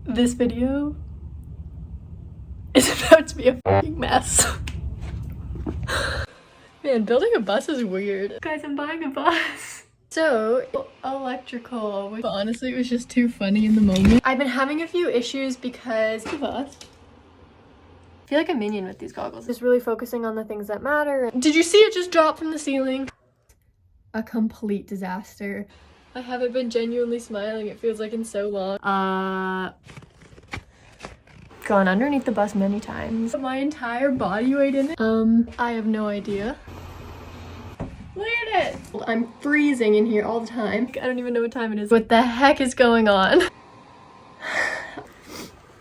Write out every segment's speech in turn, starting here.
This video is about to be a fucking mess. Man, building a bus is weird. Guys, I'm buying a bus. So, electrical, but honestly, it was just too funny in the moment. I've been having a few issues because the bus. I feel like a minion with these goggles. Just really focusing on the things that matter. Did you see it just drop from the ceiling? A complete disaster. I haven't been genuinely smiling, it feels like in so long. Gone underneath the bus many times. My entire body weight in it. I have no idea. Look at it! I'm freezing in here all the time. I don't even know what time it is. What the heck is going on?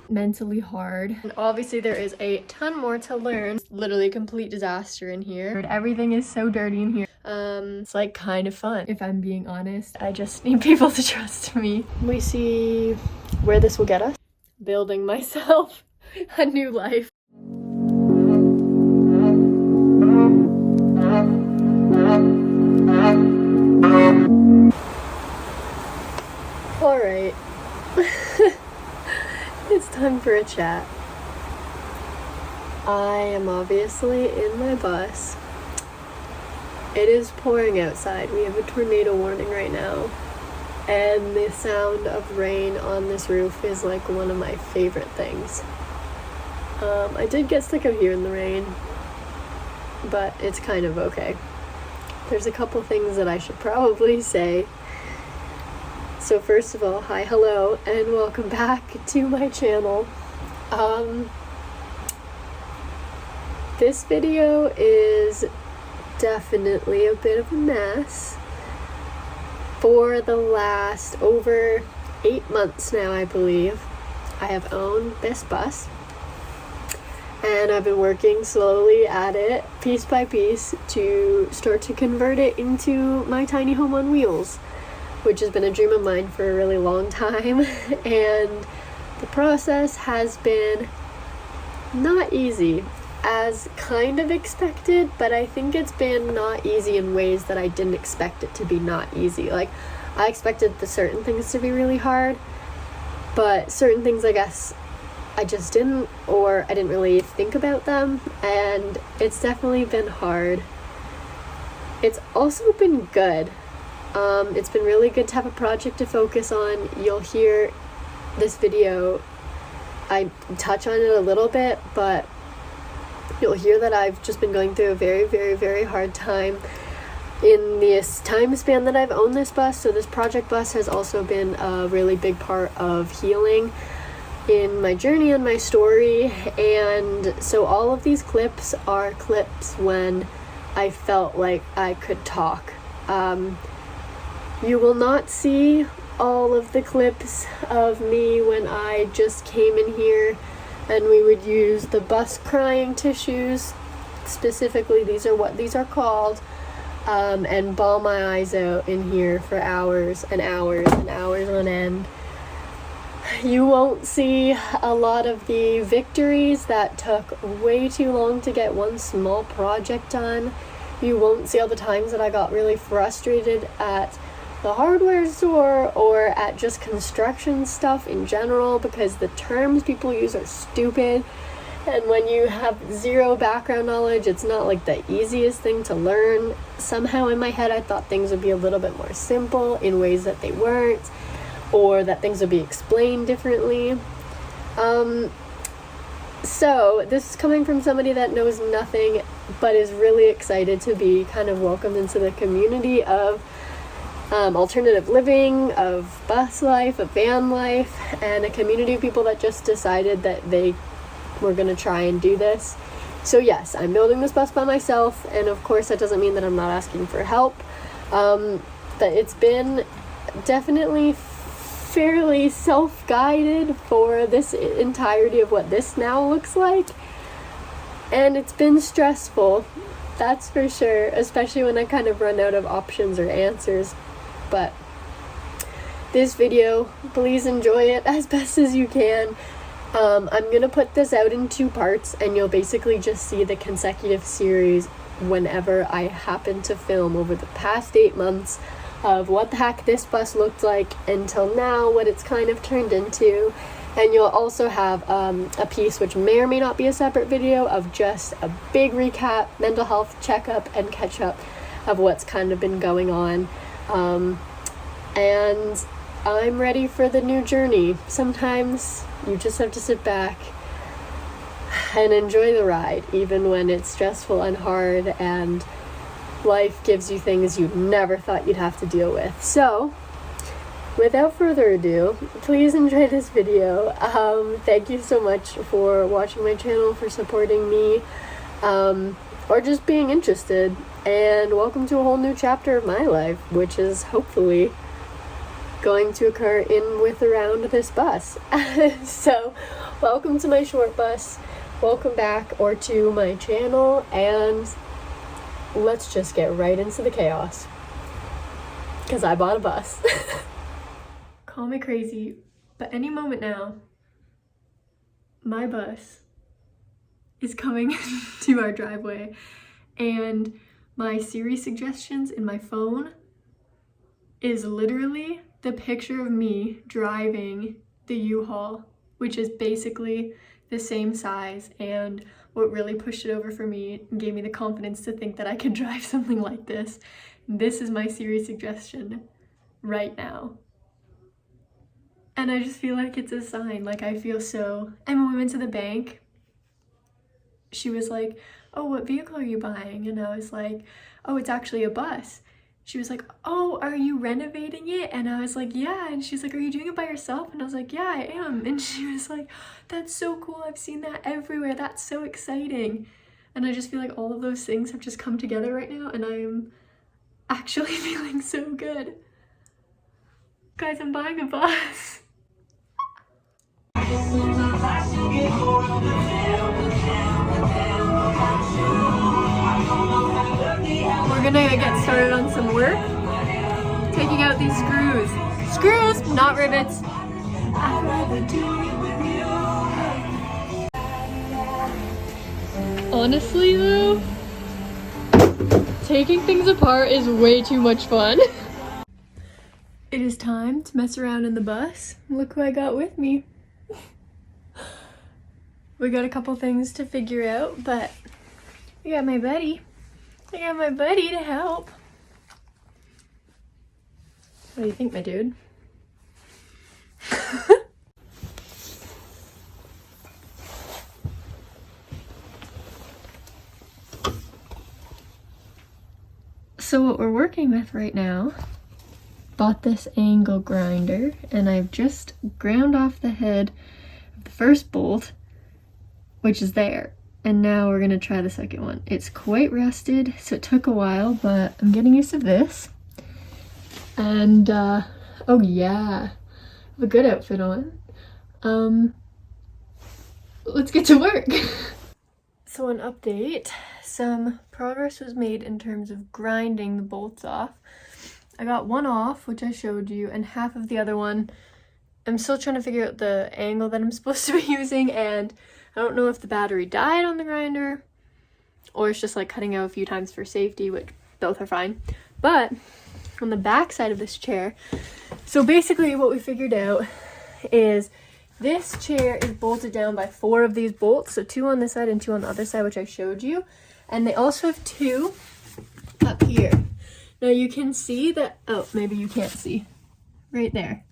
Mentally hard. And obviously there is a ton more to learn. It's literally a complete disaster in here. Everything is so dirty in here. It's like kind of fun, if I'm being honest. I just need people to trust me. We see where this will get us. Building myself a new life. All right. It's time for a chat. I am obviously in my bus. It is pouring outside. We have a tornado warning right now. And the sound of rain on this roof is like one of my favorite things. I did get sick of hearing the rain, but it's kind of okay. There's a couple things that I should probably say. So first of all, hi, hello, and welcome back to my channel. This video is definitely a bit of a mess. For the last over 8 months now, I believe, I have owned this bus. And I've been working slowly at it, piece by piece, to start to convert it into my tiny home on wheels, which has been a dream of mine for a really long time. And the process has been not easy, as kind of expected, but I think it's been not easy in ways that I didn't expect it to be not easy. Like, I expected the certain things to be really hard, but certain things, I guess, I just didn't, or I didn't really think about them, and it's definitely been hard. It's also been good. It's been really good to have a project to focus on. You'll hear this video, I touch on it a little bit, but you'll hear that I've just been going through a very, very, very hard time in this time span that I've owned this bus. So this project bus has also been a really big part of healing in my journey and my story. And so all of these clips are clips when I felt like I could talk. You will not see all of the clips of me when I just came in here and we would use the bus crying tissues. Specifically, these are what these are called, and bawl my eyes out in here for hours and hours and hours on end. You won't see a lot of the victories that took way too long to get one small project done. You won't see all the times that I got really frustrated at the hardware store or at just construction stuff in general, because the terms people use are stupid, and when you have zero background knowledge, it's not like the easiest thing to learn. Somehow in my head I thought things would be a little bit more simple in ways that they weren't, or that things would be explained differently. So this is coming from somebody that knows nothing but is really excited to be kind of welcomed into the community of alternative living, of bus life, of van life, and a community of people that just decided that they were going to try and do this. So yes, I'm building this bus by myself, and of course that doesn't mean that I'm not asking for help. But it's been definitely fairly self-guided for this entirety of what this now looks like, and it's been stressful, that's for sure, especially when I kind of run out of options or answers. But this video, please enjoy it as best as you can. I'm gonna put this out in 2 parts, and you'll basically just see the consecutive series whenever I happen to film over the past 8 months of what the heck this bus looked like until now, what it's kind of turned into, And you'll also have a piece which may or may not be a separate video of just a big recap, mental health checkup, and catch up of what's kind of been going on. And I'm ready for the new journey. Sometimes you just have to sit back and enjoy the ride, even when it's stressful and hard and life gives you things you never thought you'd have to deal with. So, without further ado, please enjoy this video. Thank you so much for watching my channel, for supporting me, or just being interested. And welcome to a whole new chapter of my life, which is hopefully going to occur in with around this bus. So, welcome to my short bus. Welcome back or to my channel, and let's just get right into the chaos. Because I bought a bus. Call me crazy, but any moment now, my bus is coming to our driveway, and my Siri suggestions in my phone is literally the picture of me driving the U-Haul, which is basically the same size, and what really pushed it over for me and gave me the confidence to think that I could drive something like this. This is my Siri suggestion right now. And I just feel like it's a sign. Like, I feel so... And when we went to the bank, she was like, oh, what vehicle are you buying? And I was like, oh, it's actually a bus. She was like, oh, are you renovating it? And I was like, yeah. And she's like, are you doing it by yourself? And I was like, yeah, I am. And she was like, that's so cool. I've seen that everywhere. That's so exciting. And I just feel like all of those things have just come together right now, and I am actually feeling so good. Guys, I'm buying a bus. We're gonna get started on some work. Taking out these screws. Screws, not rivets. I'd rather do it with you. Honestly though, taking things apart is way too much fun. It is time to mess around in the bus. Look who I got with me. We got a couple things to figure out, but I got my buddy. I got my buddy to help. What do you think, my dude? So what we're working with right now, bought this angle grinder, and I've just ground off the head of the first bolt, which is there. And now we're gonna try the second one. It's quite rusted, so it took a while, but I'm getting used to this. And, oh yeah, I have a good outfit on. Let's get to work. So an update, some progress was made in terms of grinding the bolts off. I got one off, which I showed you, and half of the other one. I'm still trying to figure out the angle that I'm supposed to be using, and I don't know if the battery died on the grinder or it's just like cutting out a few times for safety, which both are fine. But on the back side of this chair, so basically what we figured out is this chair is bolted down by 4 of these bolts, so 2 on this side and 2 on the other side, which I showed you. And they also have 2 up here. Now you can see that, oh, maybe you can't see, right there.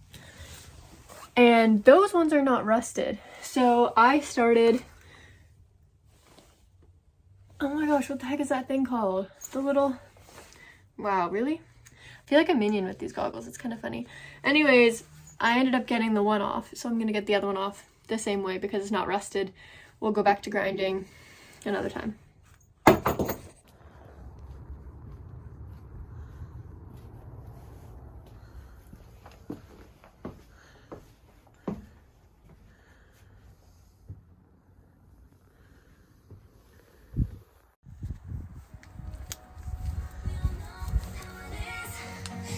And those ones are not rusted. So I started, oh my gosh, what the heck is that thing called? The little, wow, really? I feel like a minion with these goggles, it's kind of funny. Anyways, I ended up getting the one off, so I'm gonna get the other one off the same way because it's not rusted. We'll go back to grinding another time.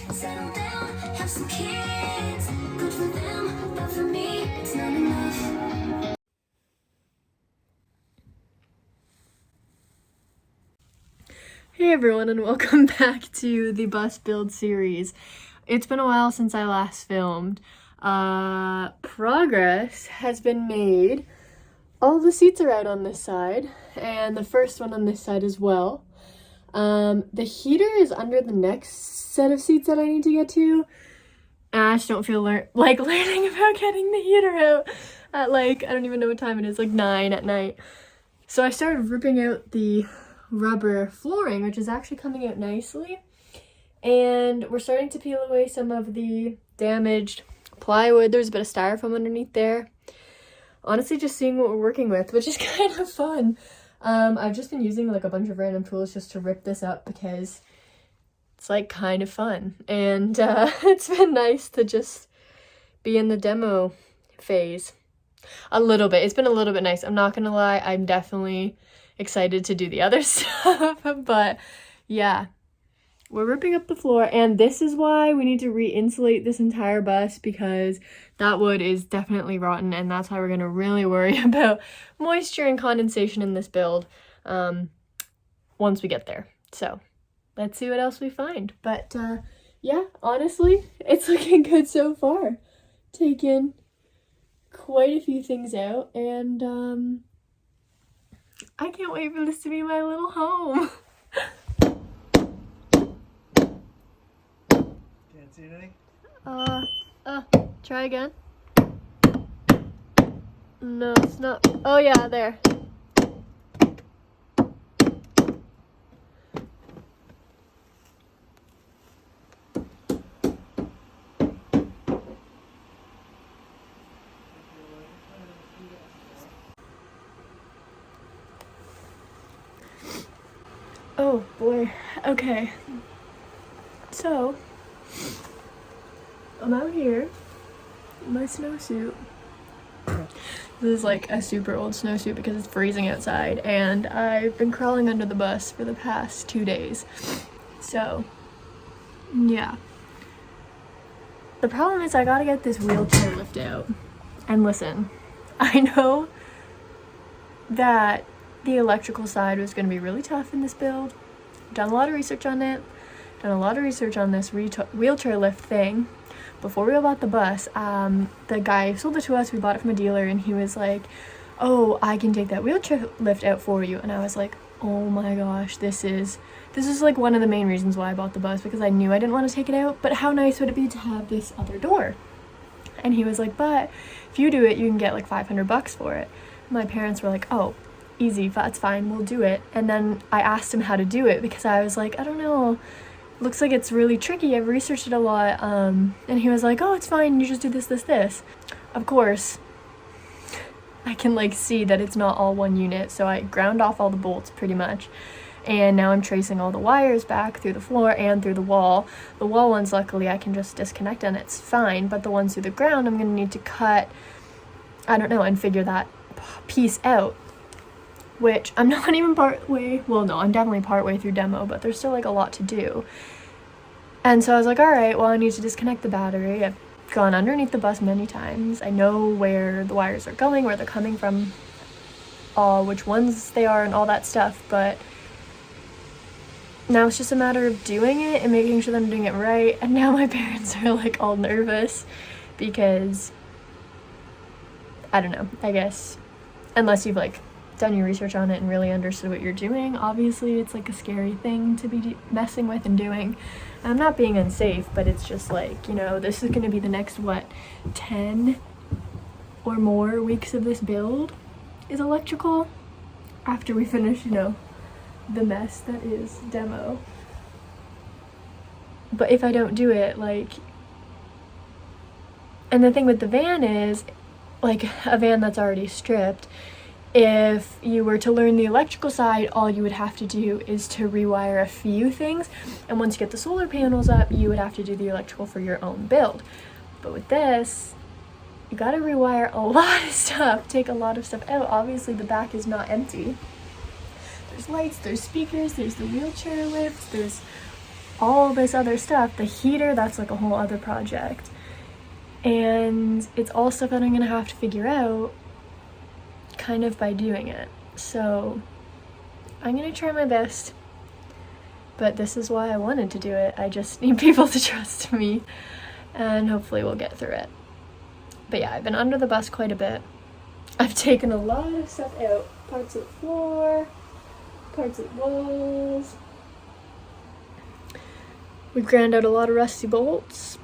Settle down, have some kids. Good for them, but for me, it's not enough. Hey everyone, and welcome back to the bus build series. It's been a while since I last filmed. Progress has been made. All the seats are out on this side, and the first one on this side as well. The heater is under the next set of seats that I need to get to. And I just don't feel like learning about getting the heater out at like, I don't even know what time it is, like 9 at night. So I started ripping out the rubber flooring, which is actually coming out nicely. And we're starting to peel away some of the damaged plywood. There's a bit of styrofoam underneath there. Honestly, just seeing what we're working with, which is kind of fun. I've just been using like a bunch of random tools just to rip this up because it's like kind of fun. And it's been nice to just be in the demo phase. A little bit. It's been a little bit nice. I'm not gonna lie. I'm definitely excited to do the other stuff. But yeah. We're ripping up the floor, and this is why we need to re-insulate this entire bus, because that wood is definitely rotten, and that's why we're going to really worry about moisture and condensation in this build once we get there. So let's see what else we find. But yeah, honestly, it's looking good so far. Taken quite a few things out, and I can't wait for this to be my little home. See anything? Try again. No, it's not. Oh yeah, there. Oh boy. Okay. So I'm out here in my snowsuit. This is like a super old snowsuit because it's freezing outside, and I've been crawling under the bus for the past 2 days. So, yeah. The problem is I gotta get this wheelchair lift out. And listen, I know that the electrical side was gonna be really tough in this build. Done a lot of research on it. Done a lot of research on this wheelchair lift thing. Before we bought the bus, the guy sold it to us. We bought it from a dealer, and he was like, oh, I can take that wheelchair lift out for you. And I was like, oh my gosh, this is like one of the main reasons why I bought the bus, because I knew I didn't want to take it out, but how nice would it be to have this other door? And he was like, but if you do it, you can get like $500 for it. And my parents were like, oh, easy, that's fine, we'll do it. And then I asked him how to do it, because I was like, I don't know, looks like it's really tricky, I've researched it a lot. And he was like, oh, it's fine, you just do this. Of course, I can like see that it's not all one unit, so I ground off all the bolts pretty much, and now I'm tracing all the wires back through the floor and through the wall. The wall ones, luckily, I can just disconnect and it's fine, but the ones through the ground, I'm gonna need to cut, I don't know, and figure that piece out, which I'm not even I'm definitely partway through demo, but there's still like a lot to do. And so I was like, all right, well, I need to disconnect the battery. I've gone underneath the bus many times. I know where the wires are going, where they're coming from, which ones they are and all that stuff, but now it's just a matter of doing it and making sure that I'm doing it right. And now my parents are like all nervous because, I don't know, I guess, unless you've like done your research on it and really understood what you're doing, obviously it's like a scary thing to be messing with and doing. And I'm not being unsafe, but it's just like, you know, this is going to be the next 10 or more weeks of this build is electrical after we finish, you know, the mess that is demo. But if I don't do it, like, and the thing with the van is, like, a van that's already stripped, if you were to learn the electrical side, all you would have to do is to rewire a few things, and once you get the solar panels up, you would have to do the electrical for your own build. But with this, you gotta rewire a lot of stuff, take a lot of stuff out. Obviously the back is not empty. There's lights, there's speakers, there's the wheelchair lift, there's all this other stuff. The heater, that's like a whole other project. And it's all stuff that I'm gonna have to figure out kind of by doing it. So I'm gonna try my best, but this is why I wanted to do it. I just need people to trust me, and hopefully we'll get through it. But yeah, I've been under the bus quite a bit. I've taken a lot of stuff out. Parts of the floor, parts of the walls. We've ground out a lot of rusty bolts.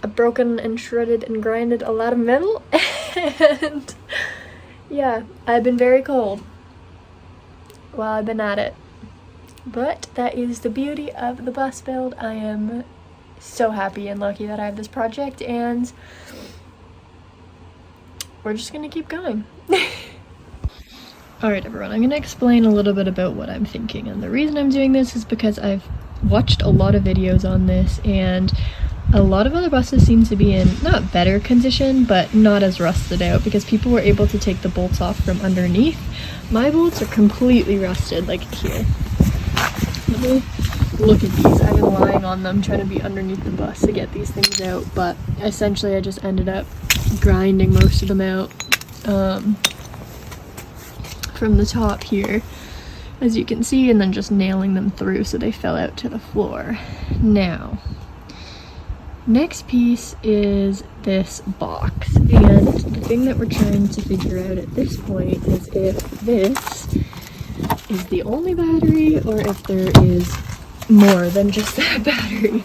I've broken and shredded and grinded a lot of metal. And yeah, I've been very cold while I've been at it. But that is the beauty of the bus build. I am so happy and lucky that I have this project, and we're just gonna keep going. Alright everyone, I'm gonna explain a little bit about what I'm thinking, and the reason I'm doing this is because I've watched a lot of videos on this, and a lot of other buses seem to be in not better condition, but not as rusted out, because people were able to take the bolts off from underneath. My bolts are completely rusted, like here. Let me look at these. I've been lying on them trying to be underneath the bus to get these things out, but essentially I just ended up grinding most of them out from the top here, as you can see, and then just nailing them through so they fell out to the floor. Now, next piece is this box, and the thing that we're trying to figure out at this point is if this is the only battery or if there is more than just that battery.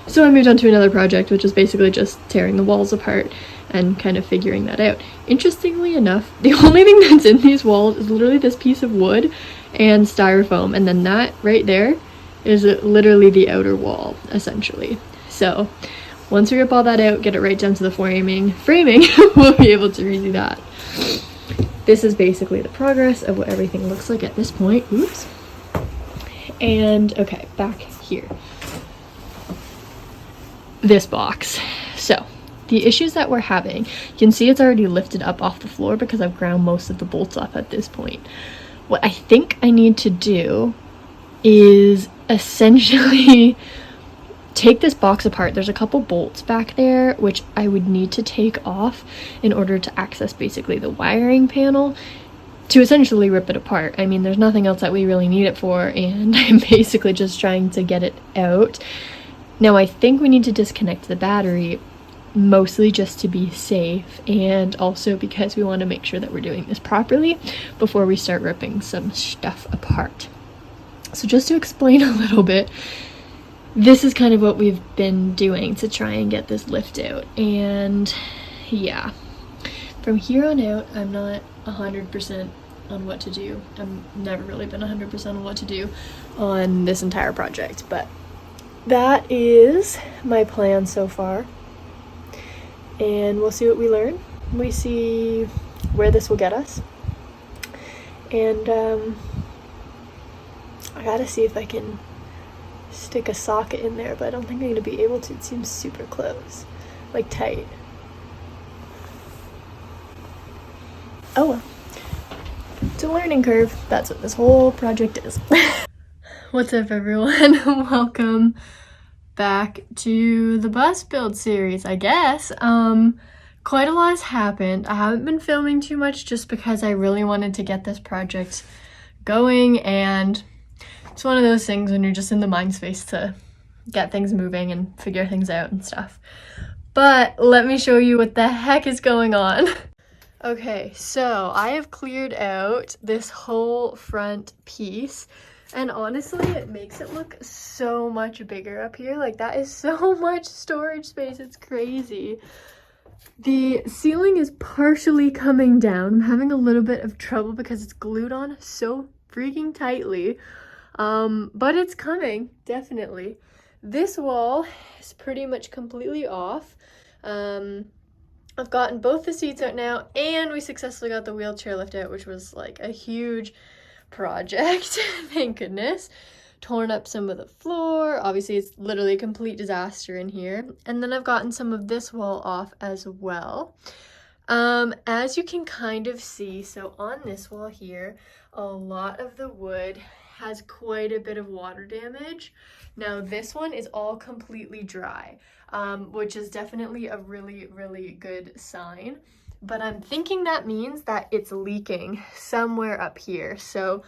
So I moved on to another project, which is basically just tearing the walls apart and kind of figuring that out. Interestingly enough, the only thing that's in these walls is literally this piece of wood and styrofoam, and then that right there is literally the outer wall, essentially. So once we rip all that out, get it right down to the framing, we'll be able to redo that. This is basically the progress of what everything looks like at this point. Oops. And okay, back here. This box. So the issues that we're having, you can see it's already lifted up off the floor because I've ground most of the bolts off at this point. What I think I need to do is essentially take this box apart. There's a couple bolts back there which I would need to take off in order to access basically the wiring panel to essentially rip it apart. I mean, there's nothing else that we really need it for, and I'm basically just trying to get it out. Now I think we need to disconnect the battery, mostly just to be safe, and also because we want to make sure that we're doing this properly before we start ripping some stuff apart. So just to explain a little bit, this is kind of what we've been doing to try and get this lift out. And yeah, from here on out, I'm not 100% on what to do. I've never really been 100% on what to do on this entire project, but that is my plan so far. And we'll see what we learn. We see where this will get us. And I gotta see if I can stick a socket in there, but I don't think I'm gonna be able to. It seems super close, like tight. Oh well, it's a learning curve. That's what this whole project is. What's up everyone? Welcome back to the bus build series, I guess. Quite a lot has happened. I haven't been filming too much just because I really wanted to get this project going, and it's one of those things when you're just in the mind space to get things moving and figure things out and stuff. But let me show you what the heck is going on. Okay, so I have cleared out this whole front piece, and honestly, it makes it look so much bigger up here. Like, that is so much storage space, it's crazy. The ceiling is partially coming down. I'm having a little bit of trouble because it's glued on so freaking tightly. But it's coming, definitely. This wall is pretty much completely off. I've gotten both the seats out now, and we successfully got the wheelchair lift out, which was like a huge project. Thank goodness. Torn up some of the floor. Obviously, it's literally a complete disaster in here. And then I've gotten some of this wall off as well. As you can kind of see, so on this wall here, a lot of the wood has quite a bit of water damage. Now this one is all completely dry, which is definitely a really, really good sign. But I'm thinking that means that it's leaking somewhere up here. So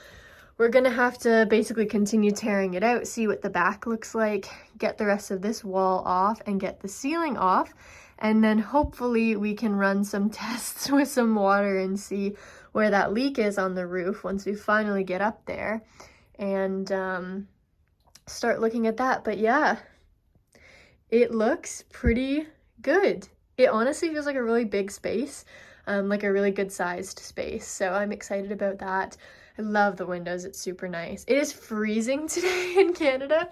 we're gonna have to basically continue tearing it out, see what the back looks like, get the rest of this wall off and get the ceiling off. And then hopefully we can run some tests with some water and see where that leak is on the roof once we finally get up there, and start looking at that. But yeah, it looks pretty good. It honestly feels like a really big space, like a really good sized space. So I'm excited about that. I love the windows. It's super nice. It is freezing today in Canada,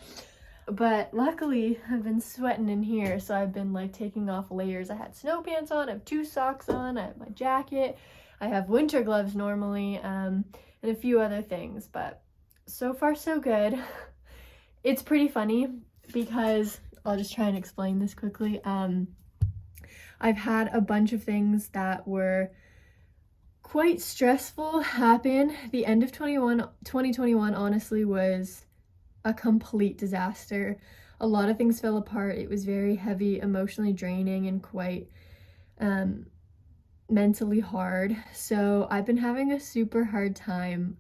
but luckily I've been sweating in here, so I've been like taking off layers. I had snow pants on, I have 2 socks on, I have my jacket, I have winter gloves normally, and a few other things, but so far so good. It's pretty funny because I'll just try and explain this quickly. I've had a bunch of things that were quite stressful happen. The end of 2021 honestly was a complete disaster. A lot of things fell apart. It was very heavy, emotionally draining, and quite mentally hard. So I've been having a super hard time,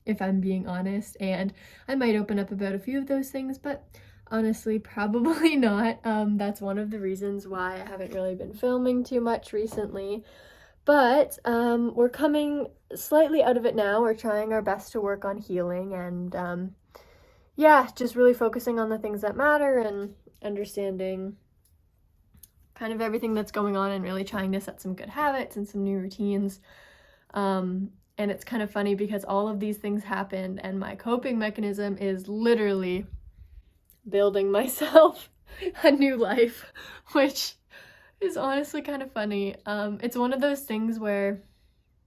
if I'm being honest, and I might open up about a few of those things, but honestly probably not. That's one of the reasons why I haven't really been filming too much recently. But we're coming slightly out of it now. We're trying our best to work on healing, and yeah, just really focusing on the things that matter and understanding kind of everything that's going on, and really trying to set some good habits and some new routines. And it's kind of funny because all of these things happened, and my coping mechanism is literally building myself a new life, which is honestly kind of funny. It's one of those things where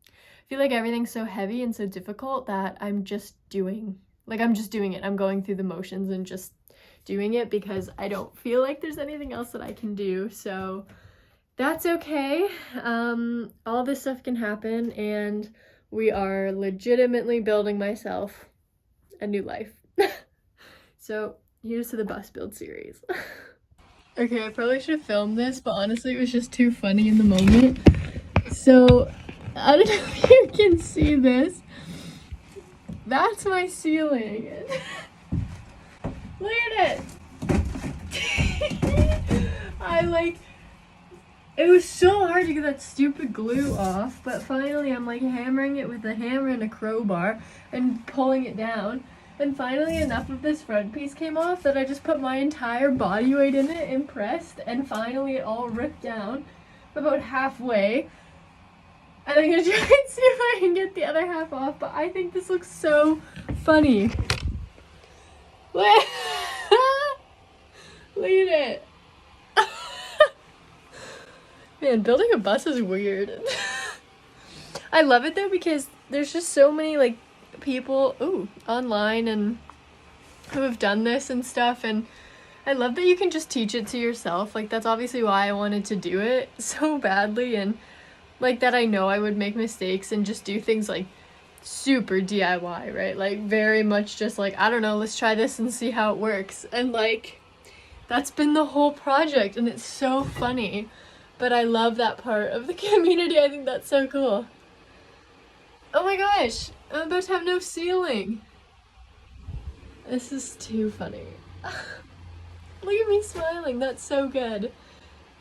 I feel like everything's so heavy and so difficult that I'm just doing it. I'm going through the motions and just doing it because I don't feel like there's anything else that I can do. So that's okay. All this stuff can happen, and we are legitimately building myself a new life. So here's to the bus build series. Okay, I probably should have filmed this, but honestly it was just too funny in the moment. So I don't know if you can see this. That's my ceiling. Look at it. It was so hard to get that stupid glue off, but finally I'm like hammering it with a hammer and a crowbar and pulling it down. And finally enough of this front piece came off that I just put my entire body weight in it and pressed, and finally it all ripped down about halfway. And I'm gonna try and see if I can get the other half off, but I think this looks so funny. Look at it. Man, building a bus is weird. I love it though because there's just so many like people online and who have done this and stuff, and I love that you can just teach it to yourself. Like that's obviously why I wanted to do it so badly, and like that I know I would make mistakes and just do things like super DIY, right? Like very much just like, I don't know, let's try this and see how it works. And like that's been the whole project, and it's so funny. But I love that part of the community. I think that's so cool. Oh my gosh, I'm about to have no ceiling. This is too funny. Look at me smiling, that's so good.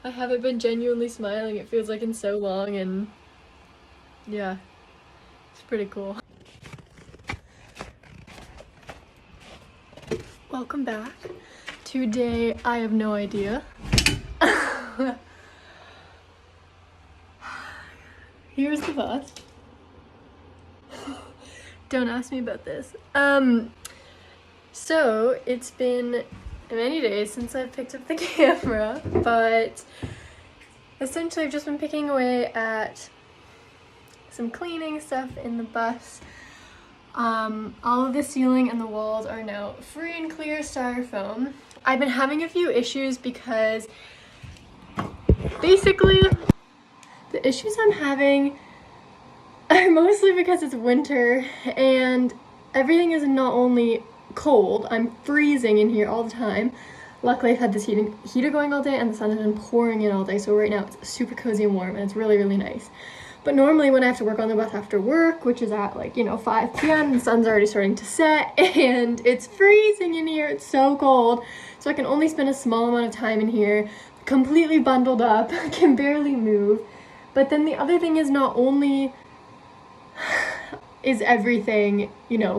I haven't been genuinely smiling, it feels like in so long, and yeah, it's pretty cool. Welcome back. Today, I have no idea. Here's the bus. Don't ask me about this. So it's been many days since I've picked up the camera, but essentially I've just been picking away at some cleaning stuff in the bus. All of the ceiling and the walls are now free and clear styrofoam. I've been having a few issues because basically the issues I'm having are mostly because it's winter and everything is not only cold, I'm freezing in here all the time. Luckily I've had this heater going all day and the sun has been pouring in all day, so right now it's super cozy and warm and it's really, really nice. But normally when I have to work on the bus after work, which is at like, 5 p.m., the sun's already starting to set and it's freezing in here. It's so cold. So I can only spend a small amount of time in here, completely bundled up, can barely move. But then the other thing is, not only is everything,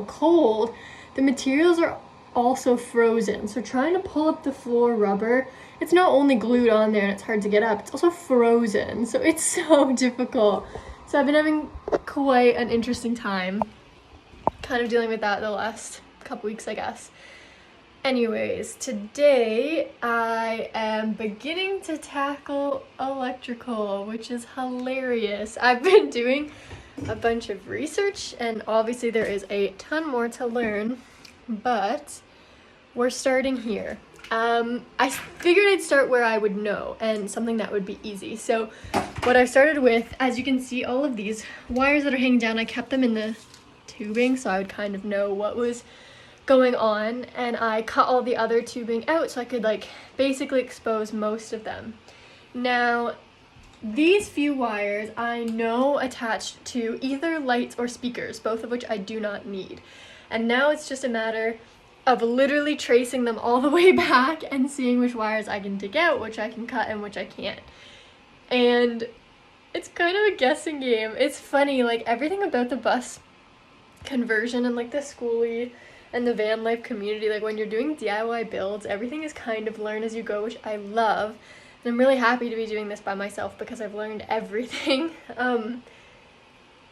cold, the materials are also frozen. So trying to pull up the floor rubber, it's not only glued on there and it's hard to get up, it's also frozen. So it's so difficult. So I've been having quite an interesting time kind of dealing with that the last couple weeks, I guess. Anyways, today I am beginning to tackle electrical, which is hilarious. I've been doing a bunch of research and obviously there is a ton more to learn, but we're starting here. I figured I'd start where I would know and something that would be easy. So what I started with, as you can see, all of these wires that are hanging down, I kept them in the tubing so I would kind of know what was going on, and I cut all the other tubing out so I could basically expose most of them. Now, these few wires I know attached to either lights or speakers, both of which I do not need. And now it's just a matter of literally tracing them all the way back and seeing which wires I can dig out, which I can cut, and which I can't. And it's kind of a guessing game. It's funny, everything about the bus conversion and the schoolie and the van life community, when you're doing DIY builds, everything is kind of learn as you go, which I love. And I'm really happy to be doing this by myself because I've learned everything.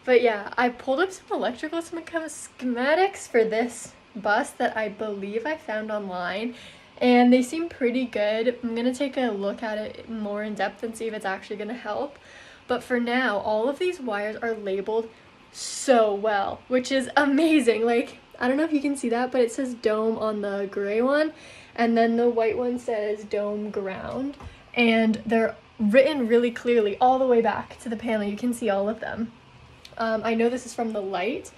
But yeah, I pulled up some electrical schematics for this bus that I believe I found online, and they seem pretty good. I'm gonna take a look at it more in depth and see if it's actually gonna help. But for now, all of these wires are labeled so well, which is amazing. I don't know if you can see that, but it says dome on the gray one, and then the white one says dome ground, and they're written really clearly all the way back to the panel. You can see all of them. I know this is from the light,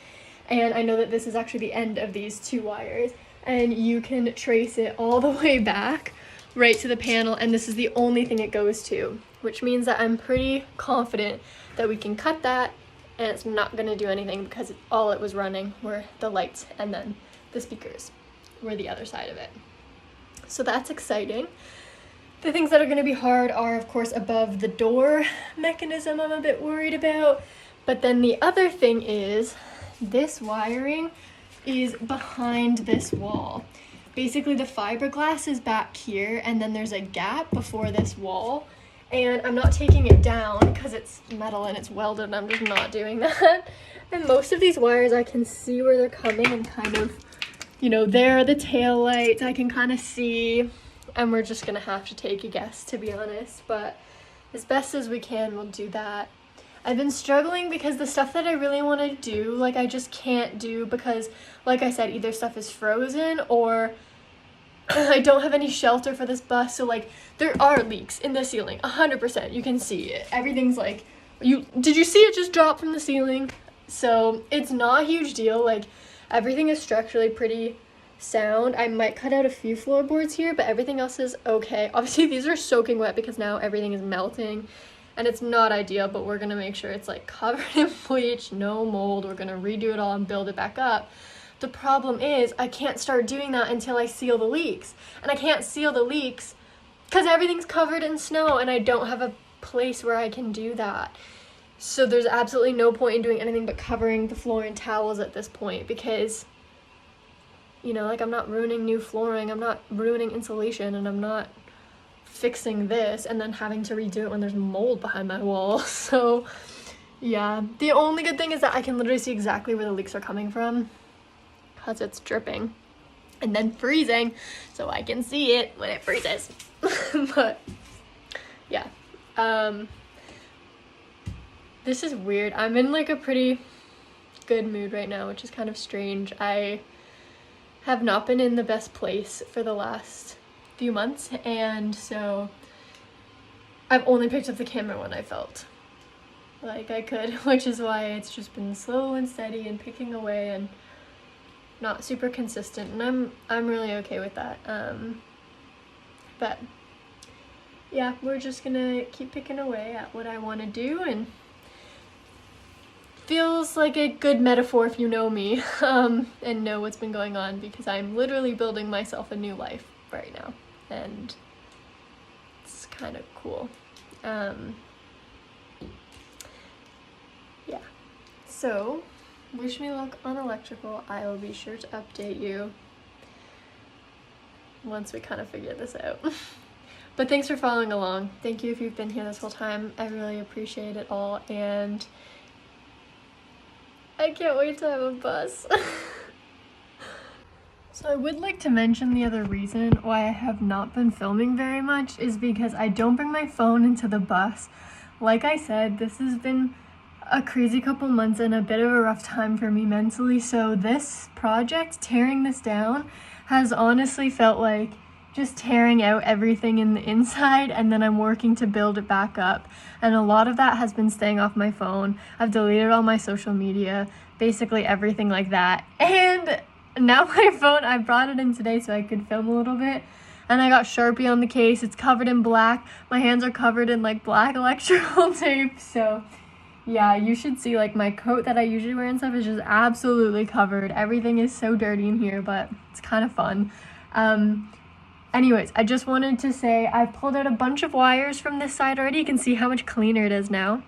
and I know that this is actually the end of these two wires, and you can trace it all the way back right to the panel, and this is the only thing it goes to, which means that I'm pretty confident that we can cut that and it's not going to do anything because all it was running were the lights, and then the speakers were the other side of it. So that's exciting. The things that are going to be hard are, of course, above the door mechanism I'm a bit worried about. But then the other thing is this wiring is behind this wall. Basically, the fiberglass is back here, and then there's a gap before this wall. And I'm not taking it down because it's metal and it's welded, and I'm just not doing that. And most of these wires, I can see where they're coming and kind of, there are the tail lights I can kind of see. And we're just going to have to take a guess, to be honest. But as best as we can, we'll do that. I've been struggling because the stuff that I really want to do, I just can't do because, like I said, either stuff is frozen or I don't have any shelter for this bus. So, there are leaks in the ceiling, 100%. You can see it. Everything's did you see it just drop from the ceiling? So, it's not a huge deal. Everything is structurally pretty sound. I might cut out a few floorboards here, but everything else is okay. Obviously, these are soaking wet because now everything is melting. And it's not ideal, but we're going to make sure it's covered in bleach, no mold. We're going to redo it all and build it back up. The problem is I can't start doing that until I seal the leaks. And I can't seal the leaks because everything's covered in snow and I don't have a place where I can do that. So there's absolutely no point in doing anything but covering the floor in towels at this point because, I'm not ruining new flooring, I'm not ruining insulation, and I'm not fixing this and then having to redo it when there's mold behind my wall. So yeah, the only good thing is that I can literally see exactly where the leaks are coming from because it's dripping and then freezing, so I can see it when it freezes. But yeah, this is weird. I'm in a pretty good mood right now, which is kind of strange. I have not been in the best place for the last few months, and so I've only picked up the camera when I felt like I could, which is why it's just been slow and steady and picking away and not super consistent, and I'm really okay with that. But yeah, we're just gonna keep picking away at what I want to do and feels like a good metaphor if you know me, and know what's been going on, because I'm literally building myself a new life right now, and it's kind of cool. Yeah, so wish me luck on electrical. I will be sure to update you once we kind of figure this out. But thanks for following along. Thank you if you've been here this whole time. I really appreciate it all, and I can't wait to have a bus. So I would like to mention the other reason why I have not been filming very much is because I don't bring my phone into the bus. Like I said, this has been a crazy couple months and a bit of a rough time for me mentally, so this project, tearing this down, has honestly felt like just tearing out everything in the inside, and then I'm working to build it back up. And a lot of that has been staying off my phone. I've deleted all my social media, basically everything like that. And now my phone, I brought it in today so I could film a little bit. And I got Sharpie on the case. It's covered in black. My hands are covered in like black electrical tape. So yeah, you should see like my coat that I usually wear and stuff is just absolutely covered. Everything is so dirty in here, but it's kind of fun. Anyways, I just wanted to say I've pulled out a bunch of wires from this side already. You can see how much cleaner it is now.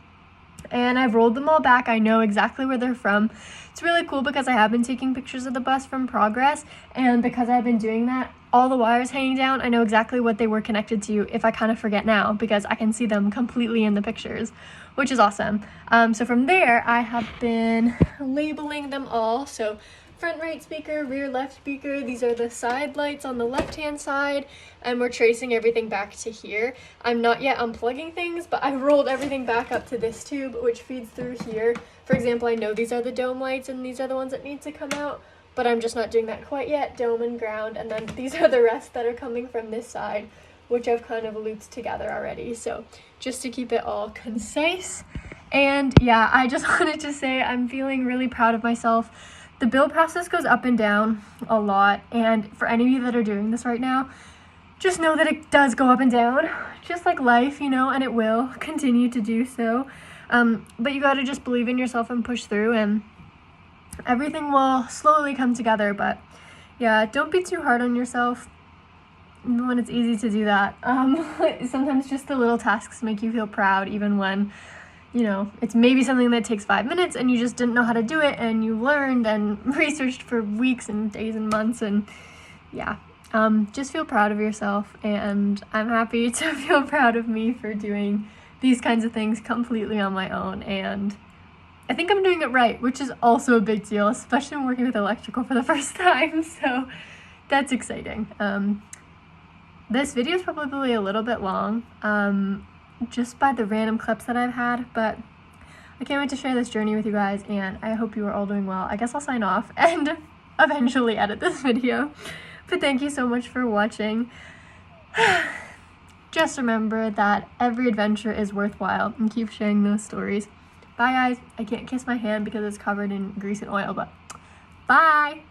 And I've rolled them all back. I know exactly where they're from. It's really cool because I have been taking pictures of the bus from progress, and because I've been doing that, all the wires hanging down, I know exactly what they were connected to if I kind of forget now, because I can see them completely in the pictures, which is awesome. So from there, I have been labeling them all. So front right speaker, rear left speaker, these are the side lights on the left hand side, and we're tracing everything back to here. I'm not yet unplugging things, but I rolled everything back up to this tube, which feeds through here. For example, I know these are the dome lights and these are the ones that need to come out, but I'm just not doing that quite yet. Dome and ground, and then these are the rest that are coming from this side, which I've kind of looped together already. So just to keep it all concise. And yeah, I just wanted to say I'm feeling really proud of myself. The build process goes up and down a lot, and for any of you that are doing this right now, just know that it does go up and down, just like life, you know, and it will continue to do so. But you gotta just believe in yourself and push through, and everything will slowly come together. But yeah, don't be too hard on yourself, even when it's easy to do that. Sometimes just the little tasks make you feel proud, even when, you know, it's maybe something that takes 5 minutes and you just didn't know how to do it, and you learned and researched for weeks and days and months. And yeah, just feel proud of yourself, and I'm happy to feel proud of me for doing these kinds of things completely on my own. And I think I'm doing it right, which is also a big deal, especially when working with electrical for the first time. So that's exciting. This video is probably a little bit long, just by the random clips that I've had, but I can't wait to share this journey with you guys, and I hope you are all doing well. I guess I'll sign off and eventually edit this video, but thank you so much for watching. Just remember that every adventure is worthwhile, and keep sharing those stories. Bye guys. I can't kiss my hand because it's covered in grease and oil, but bye!